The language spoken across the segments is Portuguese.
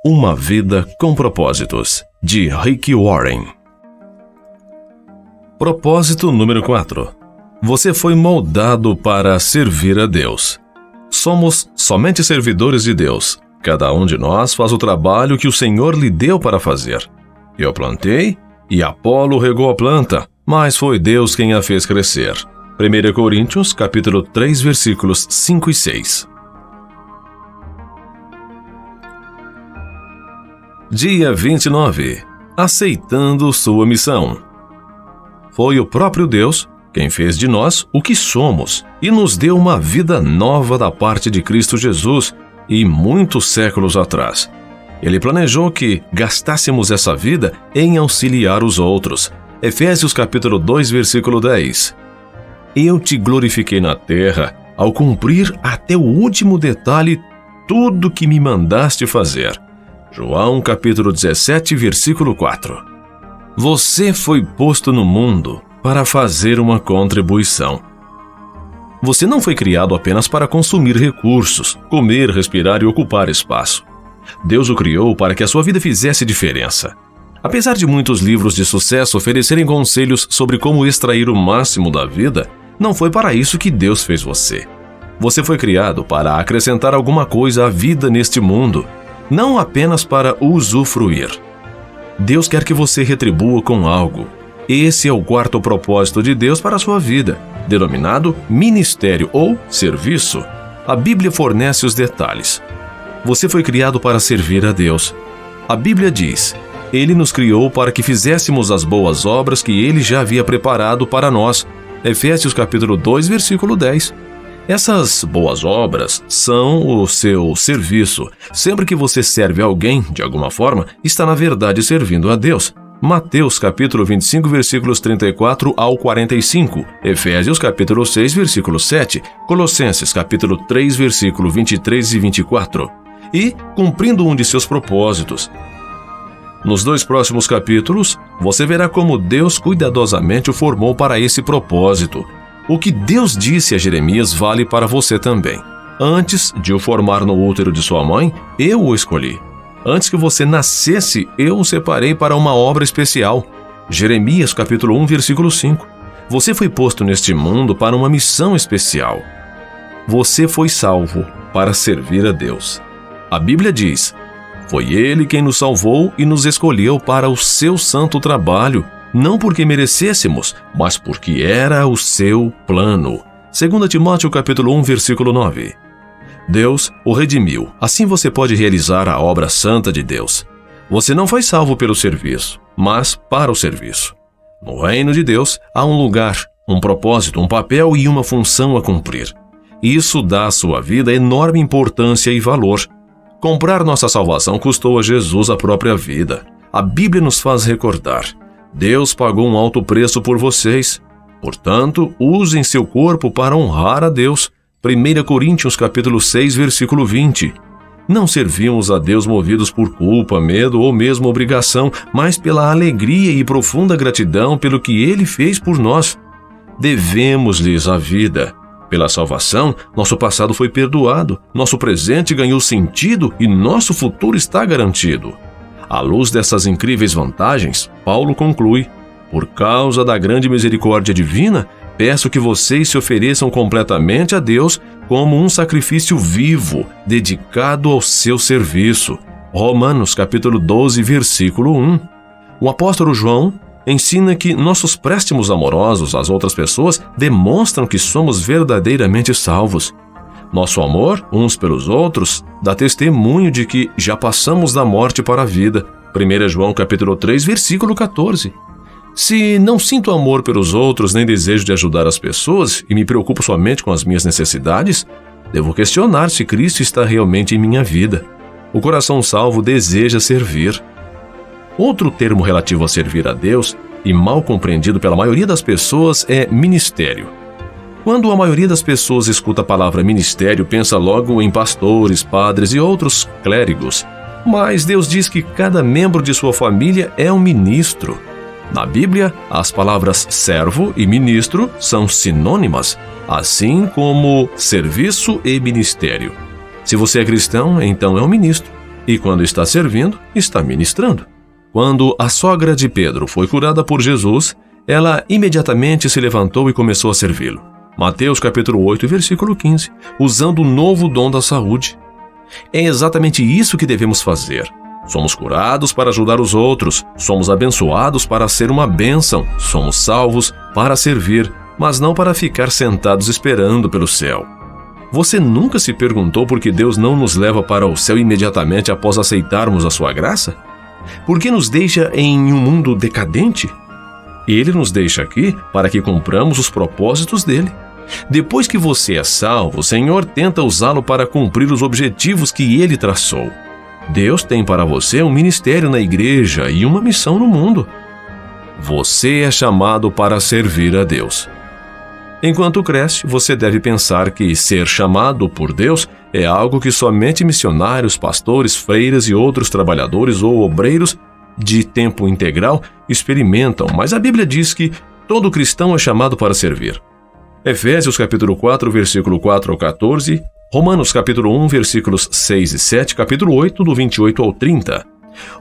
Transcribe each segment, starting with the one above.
Uma vida com propósitos, de Rick Warren. Propósito número 4. Você foi moldado para servir a Deus. Somos somente servidores de Deus. Cada um de nós faz o trabalho que o Senhor lhe deu para fazer. Eu plantei e Apolo regou a planta, mas foi Deus quem a fez crescer. 1 Coríntios, capítulo 3, versículos 5 e 6. Dia 29. Aceitando sua missão. Foi o próprio Deus quem fez de nós o que somos e nos deu uma vida nova da parte de Cristo Jesus e muitos séculos atrás. Ele planejou que gastássemos essa vida em auxiliar os outros. Efésios capítulo 2, versículo 10. Eu te glorifiquei na terra ao cumprir até o último detalhe tudo que me mandaste fazer. João capítulo 17, versículo 4. Você foi posto no mundo para fazer uma contribuição. Você não foi criado apenas para consumir recursos, comer, respirar e ocupar espaço. Deus o criou para que a sua vida fizesse diferença. Apesar de muitos livros de sucesso oferecerem conselhos sobre como extrair o máximo da vida, não foi para isso que Deus fez você. Você foi criado para acrescentar alguma coisa à vida neste mundo, não apenas para usufruir. Deus quer que você retribua com algo. Esse é o quarto propósito de Deus para a sua vida, denominado ministério ou serviço. A Bíblia fornece os detalhes. Você foi criado para servir a Deus. A Bíblia diz: Ele nos criou para que fizéssemos as boas obras que Ele já havia preparado para nós. Efésios capítulo 2, versículo 10. Essas boas obras são o seu serviço. Sempre que você serve alguém, de alguma forma, está na verdade servindo a Deus. Mateus capítulo 25, versículos 34 ao 45. Efésios capítulo 6, versículo 7. Colossenses capítulo 3, versículo 23 e 24. E cumprindo um de seus propósitos. Nos dois próximos capítulos, você verá como Deus cuidadosamente o formou para esse propósito. O que Deus disse a Jeremias vale para você também. Antes de o formar no útero de sua mãe, eu o escolhi. Antes que você nascesse, eu o separei para uma obra especial. Jeremias capítulo 1, versículo 5. Você foi posto neste mundo para uma missão especial. Você foi salvo para servir a Deus. A Bíblia diz: Foi Ele quem nos salvou e nos escolheu para o seu santo trabalho, não porque merecêssemos, mas porque era o seu plano. 2 Timóteo capítulo 1, versículo 9. Deus o redimiu. Assim você pode realizar a obra santa de Deus. Você não foi salvo pelo serviço, mas para o serviço. No reino de Deus há um lugar, um propósito, um papel e uma função a cumprir. Isso dá à sua vida enorme importância e valor. Comprar nossa salvação custou a Jesus a própria vida. A Bíblia nos faz recordar: Deus pagou um alto preço por vocês. Portanto, usem seu corpo para honrar a Deus. 1 Coríntios capítulo 6, versículo 20. Não servimos a Deus movidos por culpa, medo ou mesmo obrigação, mas pela alegria e profunda gratidão pelo que Ele fez por nós. Devemos-lhes a vida. Pela salvação, nosso passado foi perdoado, nosso presente ganhou sentido e nosso futuro está garantido. À luz dessas incríveis vantagens, Paulo conclui: Por causa da grande misericórdia divina, peço que vocês se ofereçam completamente a Deus como um sacrifício vivo, dedicado ao seu serviço. Romanos capítulo 12, versículo 1. O apóstolo João ensina que nossos préstimos amorosos às outras pessoas demonstram que somos verdadeiramente salvos. Nosso amor uns pelos outros dá testemunho de que já passamos da morte para a vida. 1 João capítulo 3, versículo 14. Se não sinto amor pelos outros nem desejo de ajudar as pessoas e me preocupo somente com as minhas necessidades, devo questionar se Cristo está realmente em minha vida. O coração salvo deseja servir. Outro termo relativo a servir a Deus, e mal compreendido pela maioria das pessoas, é ministério. Quando a maioria das pessoas escuta a palavra ministério, pensa logo em pastores, padres e outros clérigos. Mas Deus diz que cada membro de sua família é um ministro. Na Bíblia, as palavras servo e ministro são sinônimas, assim como serviço e ministério. Se você é cristão, então é um ministro. E quando está servindo, está ministrando. Quando a sogra de Pedro foi curada por Jesus, ela imediatamente se levantou e começou a servi-lo. Mateus capítulo 8, versículo 15, usando o novo dom da saúde. É exatamente isso que devemos fazer. Somos curados para ajudar os outros, somos abençoados para ser uma bênção, somos salvos para servir, mas não para ficar sentados esperando pelo céu. Você nunca se perguntou por que Deus não nos leva para o céu imediatamente após aceitarmos a sua graça? Por que nos deixa em um mundo decadente? Ele nos deixa aqui para que cumpramos os propósitos dele. Depois que você é salvo, o Senhor tenta usá-lo para cumprir os objetivos que ele traçou. Deus tem para você um ministério na igreja e uma missão no mundo. Você é chamado para servir a Deus. Enquanto cresce, você deve pensar que ser chamado por Deus é algo que somente missionários, pastores, freiras e outros trabalhadores ou obreiros de tempo integral experimentam, mas a Bíblia diz que todo cristão é chamado para servir. Efésios capítulo 4, versículo 4 ao 14, Romanos capítulo 1, versículos 6 e 7, capítulo 8, do 28 ao 30.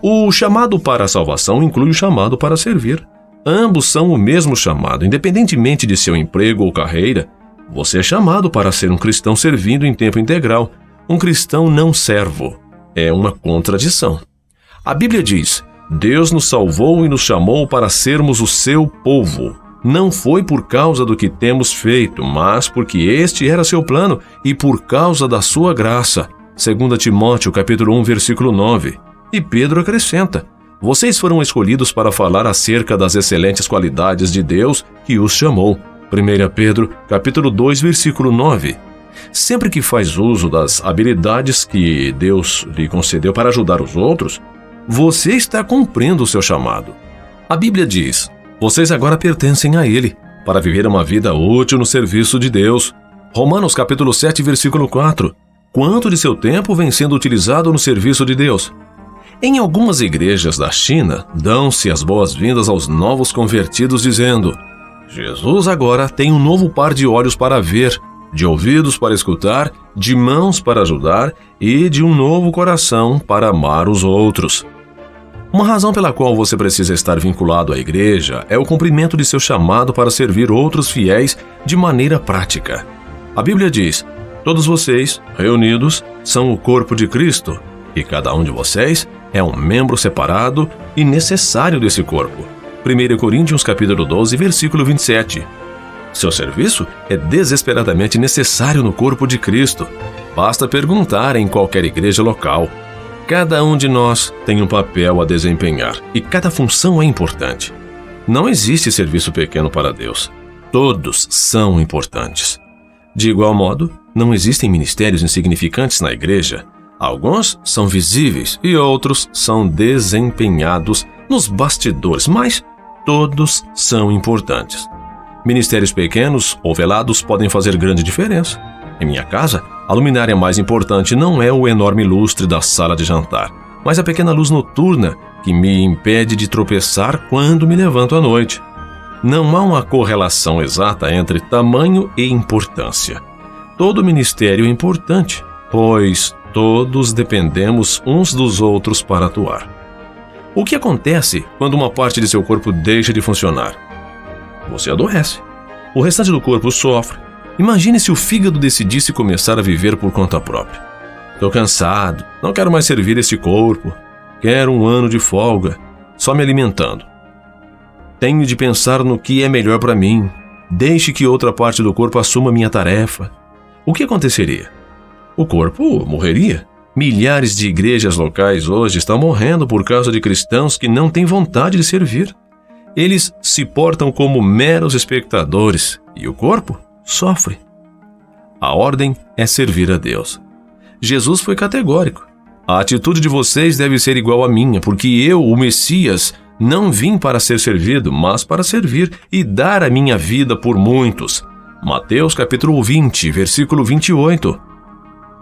O chamado para a salvação inclui o chamado para servir. Ambos são o mesmo chamado, independentemente de seu emprego ou carreira. Você é chamado para ser um cristão servindo em tempo integral, um cristão não servo. É uma contradição. A Bíblia diz: Deus nos salvou e nos chamou para sermos o seu povo. Não foi por causa do que temos feito, mas porque este era seu plano e por causa da sua graça. 2 Timóteo capítulo 1, versículo 9. E Pedro acrescenta: vocês foram escolhidos para falar acerca das excelentes qualidades de Deus que os chamou. 1 Pedro capítulo 2, versículo 9. Sempre que faz uso das habilidades que Deus lhe concedeu para ajudar os outros, você está cumprindo o seu chamado. A Bíblia diz: vocês agora pertencem a Ele, para viver uma vida útil no serviço de Deus. Romanos capítulo 7, versículo 4. Quanto de seu tempo vem sendo utilizado no serviço de Deus? Em algumas igrejas da China, dão-se as boas-vindas aos novos convertidos dizendo: Jesus agora tem um novo par de olhos para ver, de ouvidos para escutar, de mãos para ajudar e de um novo coração para amar os outros. Uma razão pela qual você precisa estar vinculado à igreja é o cumprimento de seu chamado para servir outros fiéis de maneira prática. A Bíblia diz: todos vocês, reunidos, são o corpo de Cristo, e cada um de vocês é um membro separado e necessário desse corpo. 1 Coríntios capítulo 12, versículo 27. Seu serviço é desesperadamente necessário no corpo de Cristo. Basta perguntar em qualquer igreja local. Cada um de nós tem um papel a desempenhar e cada função é importante. Não existe serviço pequeno para Deus. Todos são importantes. De igual modo, não existem ministérios insignificantes na igreja. Alguns são visíveis e outros são desempenhados nos bastidores, mas todos são importantes. Ministérios pequenos ou velados podem fazer grande diferença. Em minha casa, a luminária mais importante não é o enorme lustre da sala de jantar, mas a pequena luz noturna que me impede de tropeçar quando me levanto à noite. Não há uma correlação exata entre tamanho e importância. Todo ministério é importante, pois todos dependemos uns dos outros para atuar. O que acontece quando uma parte de seu corpo deixa de funcionar? Você adoece. O restante do corpo sofre. Imagine se o fígado decidisse começar a viver por conta própria. Estou cansado, não quero mais servir este corpo. Quero um ano de folga, só me alimentando. Tenho de pensar no que é melhor para mim. Deixe que outra parte do corpo assuma minha tarefa. O que aconteceria? O corpo morreria. Milhares de igrejas locais hoje estão morrendo por causa de cristãos que não têm vontade de servir. Eles se portam como meros espectadores e o corpo sofre. A ordem é servir a Deus. Jesus foi categórico. A atitude de vocês deve ser igual à minha, porque eu, o Messias, não vim para ser servido, mas para servir e dar a minha vida por muitos. Mateus capítulo 20, versículo 28.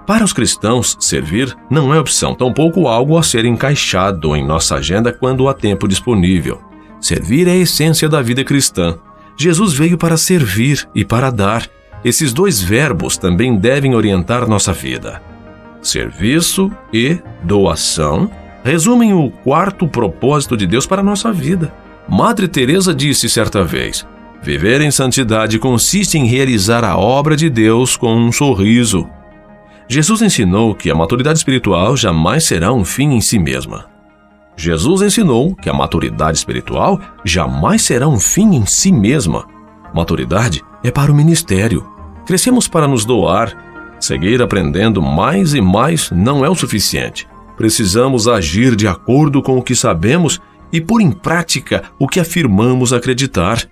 Para os cristãos, servir não é opção, tampouco algo a ser encaixado em nossa agenda quando há tempo disponível. Servir é a essência da vida cristã. Jesus veio para servir e para dar. Esses dois verbos também devem orientar nossa vida. serviço e doação resumem o quarto propósito de Deus para a nossa vida. Madre Teresa disse certa vez: viver em santidade consiste em realizar a obra de Deus com um sorriso. Jesus ensinou que a maturidade espiritual jamais será um fim em si mesma. Jesus ensinou que a maturidade espiritual jamais será um fim em si mesma. Maturidade é para o ministério. Crescemos para nos doar. Seguir aprendendo mais e mais não é o suficiente. Precisamos agir de acordo com o que sabemos e pôr em prática o que afirmamos acreditar.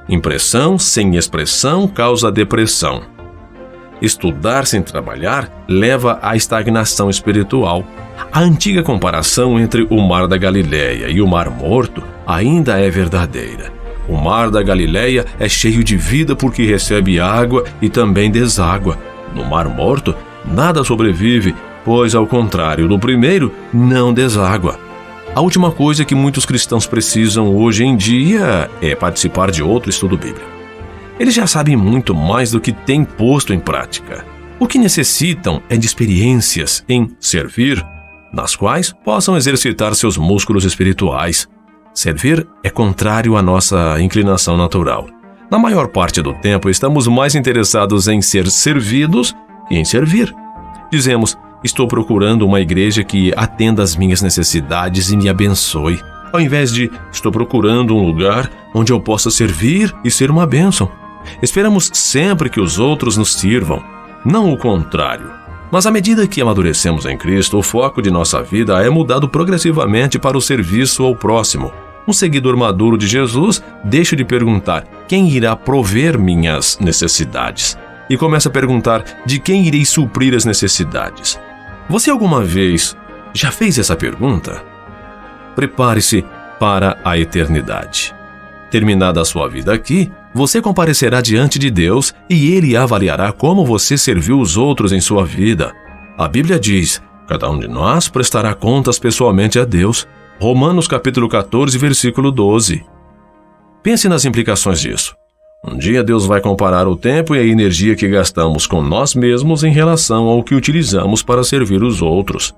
Impressão sem expressão causa depressão. Estudar sem trabalhar leva à estagnação espiritual. A antiga comparação entre o Mar da Galileia e o Mar Morto ainda é verdadeira. O Mar da Galileia é cheio de vida porque recebe água e também deságua. No Mar Morto, nada sobrevive, pois, ao contrário do primeiro, não deságua. A última coisa que muitos cristãos precisam hoje em dia é participar de outro estudo bíblico. Eles já sabem muito mais do que têm posto em prática. O que necessitam é de experiências em servir, nas quais possam exercitar seus músculos espirituais. Servir é contrário à nossa inclinação natural. Na maior parte do tempo, estamos mais interessados em ser servidos que em servir. Dizemos: estou procurando uma igreja que atenda às minhas necessidades e me abençoe, ao invés de estou procurando um lugar onde eu possa servir e ser uma bênção. Esperamos sempre que os outros nos sirvam, não o contrário. Mas à medida que amadurecemos em Cristo, o foco de nossa vida é mudado progressivamente para o serviço ao próximo. Um seguidor maduro de Jesus deixa de perguntar quem irá prover minhas necessidades e começa a perguntar de quem irei suprir as necessidades. Você alguma vez já fez essa pergunta? Prepare-se para a eternidade. Terminada a sua vida aqui, você comparecerá diante de Deus e Ele avaliará como você serviu os outros em sua vida. A Bíblia diz: cada um de nós prestará contas pessoalmente a Deus. Romanos capítulo 14, versículo 12. Pense nas implicações disso. Um dia Deus vai comparar o tempo e a energia que gastamos com nós mesmos em relação ao que utilizamos para servir os outros.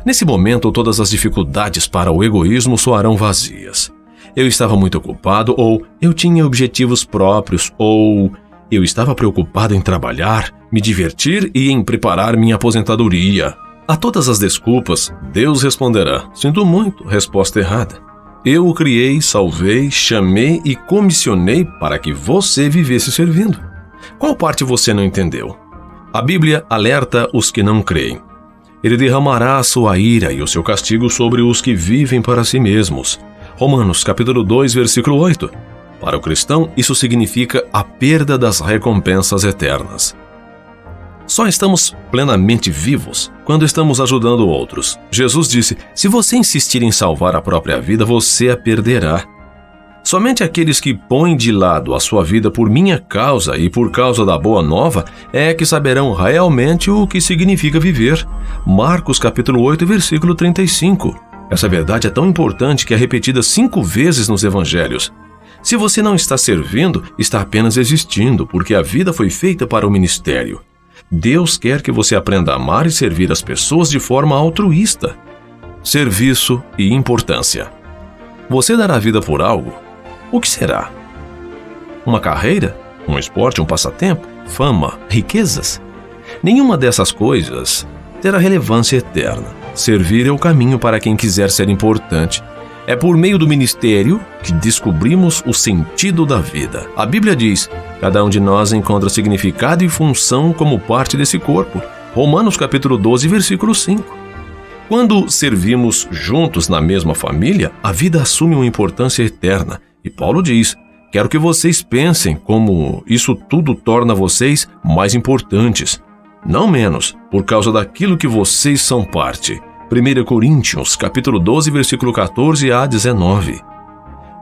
Nesse momento, todas as dificuldades para o egoísmo soarão vazias. Eu estava muito ocupado, ou eu tinha objetivos próprios, ou eu estava preocupado em trabalhar, me divertir e em preparar minha aposentadoria. A todas as desculpas, Deus responderá: sinto muito, resposta errada. Eu o criei, salvei, chamei e comissionei para que você vivesse servindo. Qual parte você não entendeu? A Bíblia alerta os que não creem. Ele derramará a sua ira e o seu castigo sobre os que vivem para si mesmos. Romanos capítulo 2, versículo 8. Para o cristão, isso significa a perda das recompensas eternas. Só estamos plenamente vivos quando estamos ajudando outros. Jesus disse: se você insistir em salvar a própria vida, você a perderá. Somente aqueles que põem de lado a sua vida por minha causa e por causa da boa nova é que saberão realmente o que significa viver. Marcos capítulo 8, versículo 35. Essa verdade é tão importante que é repetida 5 vezes nos evangelhos. Se você não está servindo, está apenas existindo, porque a vida foi feita para o ministério. Deus quer que você aprenda a amar e servir as pessoas de forma altruísta. Serviço e importância. Você dará vida por algo? O que será? Uma carreira? Um esporte? Um passatempo? Fama? Riquezas? Nenhuma dessas coisas terá relevância eterna. Servir é o caminho para quem quiser ser importante. É por meio do ministério que descobrimos o sentido da vida. A Bíblia diz: cada um de nós encontra significado e função como parte desse corpo. Romanos capítulo 12, versículo 5. Quando servimos juntos na mesma família, a vida assume uma importância eterna. E Paulo diz: quero que vocês pensem como isso tudo torna vocês mais importantes, não menos, por causa daquilo que vocês são parte. 1 Coríntios, capítulo 12, versículo 14 a 19.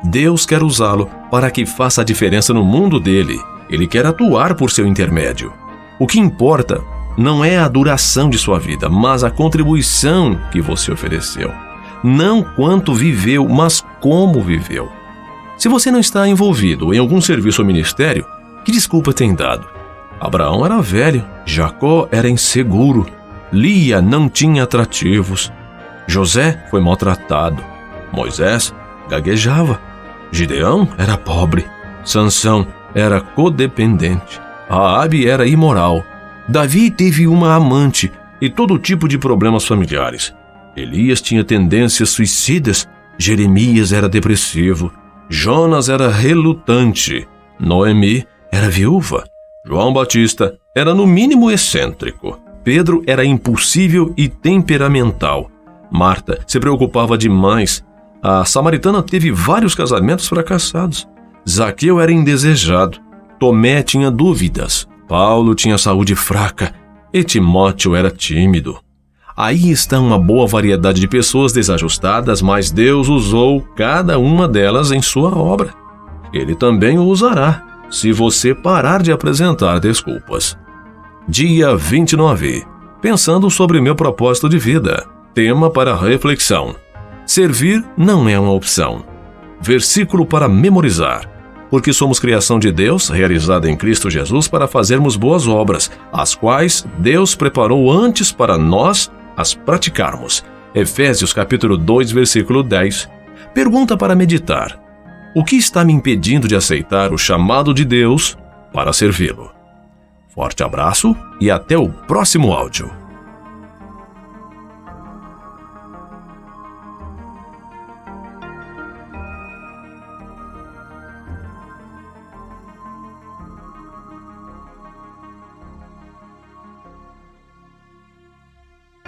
Deus quer usá-lo para que faça a diferença no mundo dele. Ele quer atuar por seu intermédio. O que importa não é a duração de sua vida, mas a contribuição que você ofereceu. Não quanto viveu, mas como viveu. Se você não está envolvido em algum serviço ou ministério, que desculpa tem dado? Abraão era velho, Jacó era inseguro, Lia não tinha atrativos. José foi maltratado. Moisés gaguejava. Gideão era pobre. Sansão era codependente. Raabe era imoral. Davi teve uma amante e todo tipo de problemas familiares. Elias tinha tendências suicidas. Jeremias era depressivo. Jonas era relutante. Noemi era viúva. João Batista era no mínimo excêntrico. Pedro era impulsivo e temperamental. Marta se preocupava demais. A samaritana teve vários casamentos fracassados. Zaqueu era indesejado. Tomé tinha dúvidas. Paulo tinha saúde fraca. E Timóteo era tímido. Aí está uma boa variedade de pessoas desajustadas, mas Deus usou cada uma delas em sua obra. Ele também o usará, se você parar de apresentar desculpas. Dia 29. Pensando sobre meu propósito de vida. Tema para reflexão. Servir não é uma opção. Versículo para memorizar. Porque somos criação de Deus, realizada em Cristo Jesus, para fazermos boas obras, as quais Deus preparou antes para nós as praticarmos. Efésios capítulo 2, versículo 10. Pergunta para meditar. O que está me impedindo de aceitar o chamado de Deus para servi-lo? Forte abraço e até o próximo áudio.